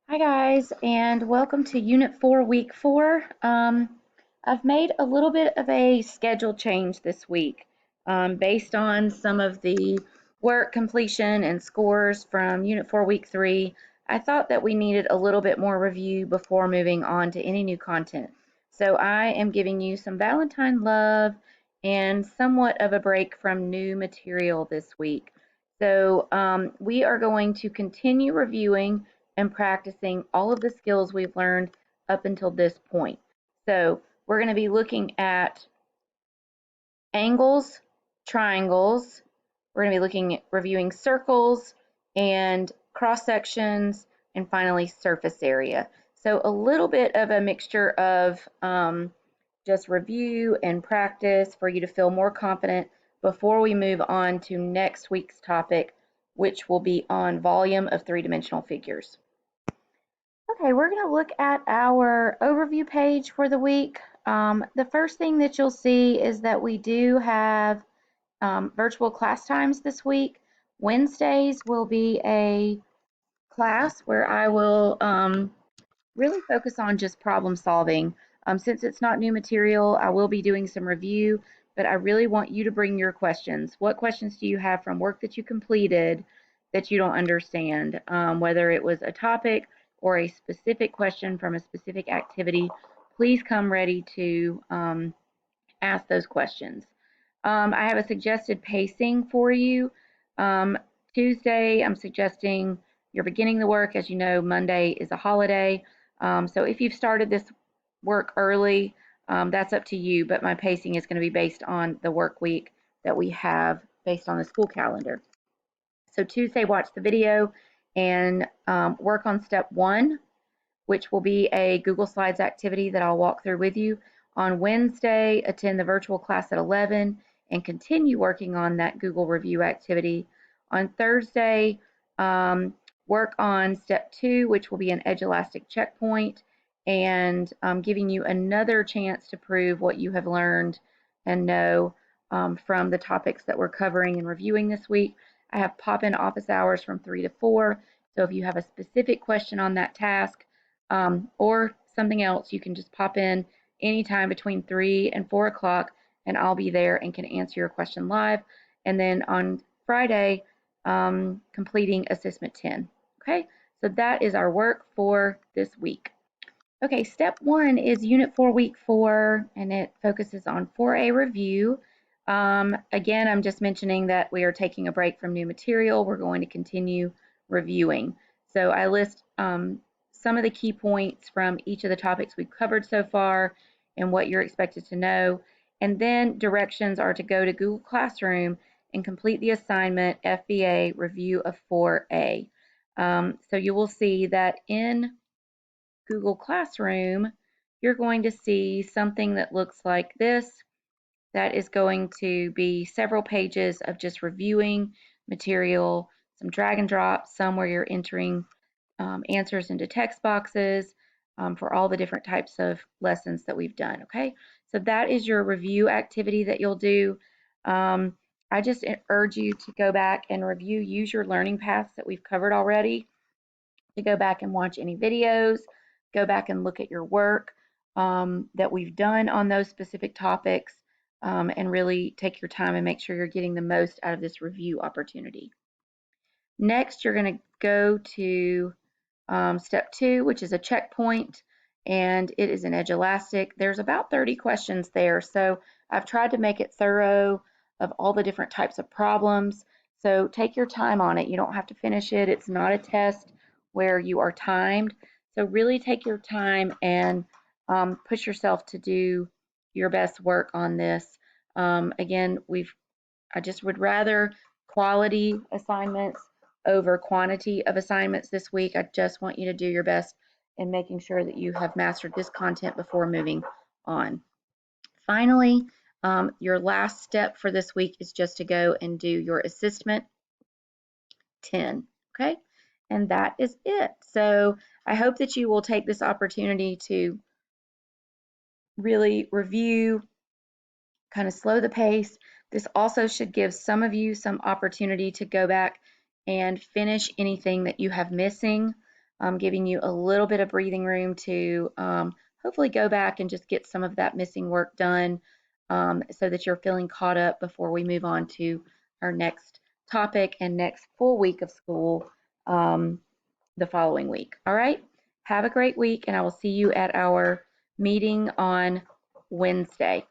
Hi guys, and welcome to Unit 4, Week 4. I've made a little bit of a schedule change this week based on some of the work completion and scores from Unit 4, Week 3. I thought that we needed a little bit more review before moving on to any new content. So I am giving you some Valentine love and somewhat of a break from new material this week. So we are going to continue reviewing and practicing all of the skills we've learned up until this point. So we're going to be looking at angles, triangles. We're going to be looking at reviewing circles and cross sections, and finally surface area. So a little bit of a mixture of just review and practice for you to feel more confident before we move on to next week's topic, which will be on volume of three-dimensional figures. Okay, we're going to look at our overview page for the week. The first thing that you'll see is that we do have virtual class times this week. Wednesdays will be a class where I will really focus on just problem solving. Since it's not new material, I will be doing some review, but I really want you to bring your questions. What questions do you have from work that you completed that you don't understand? Whether it was a topic or a specific question from a specific activity, please come ready to ask those questions. I have a suggested pacing for you. Tuesday, I'm suggesting you're beginning the work. As you know, Monday is a holiday. So if you've started this work early, that's up to you, but my pacing is going to be based on the work week that we have based on the school calendar. So Tuesday, watch the video and work on step 1, which will be a Google Slides activity that I'll walk through with you. On Wednesday, attend the virtual class at 11 and continue working on that Google review activity. On Thursday, work on step 2, which will be an edge elastic checkpoint, and giving you another chance to prove what you have learned and know from the topics that we're covering and reviewing this week. I have pop-in office hours from 3 to 4, so if you have a specific question on that task, or something else, you can just pop in anytime between 3 and 4 o'clock, and I'll be there and can answer your question live. And then on Friday, completing assessment 10. Okay, so that is our work for this week. Okay, step 1 is Unit 4, Week 4, and it focuses on 4A review. Again, I'm just mentioning that we are taking a break from new material. We're going to continue reviewing. So I list some of the key points from each of the topics we've covered so far and what you're expected to know. And then directions are to go to Google Classroom and complete the assignment FBA review of 4A. So you will see that in Google Classroom, you're going to see something that looks like this. That is going to be several pages of just reviewing material, some drag and drop, some where you're entering answers into text boxes for all the different types of lessons that we've done. Okay, so that is your review activity that you'll do. I just urge you to go back and review, use your learning paths that we've covered already, to go back and watch any videos, go back and look at your work that we've done on those specific topics, and really take your time and make sure you're getting the most out of this review opportunity. Next, you're going to go to step 2, which is a checkpoint, and it is an edge elastic. There's about 30 questions there, so I've tried to make it thorough of all the different types of problems. So take your time on it. You don't have to finish it. It's not a test where you are timed. So really take your time and push yourself to do your best work on this. Again, I just would rather quality assignments over quantity of assignments this week. I just want you to do your best in making sure that you have mastered this content before moving on. Finally, your last step for this week is just to go and do your assessment 10. Okay, and that is it. So I hope that you will take this opportunity to really review, kind of slow the pace. This also should give some of you some opportunity to go back and finish anything that you have missing. giving you a little bit of breathing room to hopefully go back and just get some of that missing work done, so that you're feeling caught up before we move on to our next topic and next full week of school the following week. All right. Have a great week, and I will see you at our meeting on Wednesday.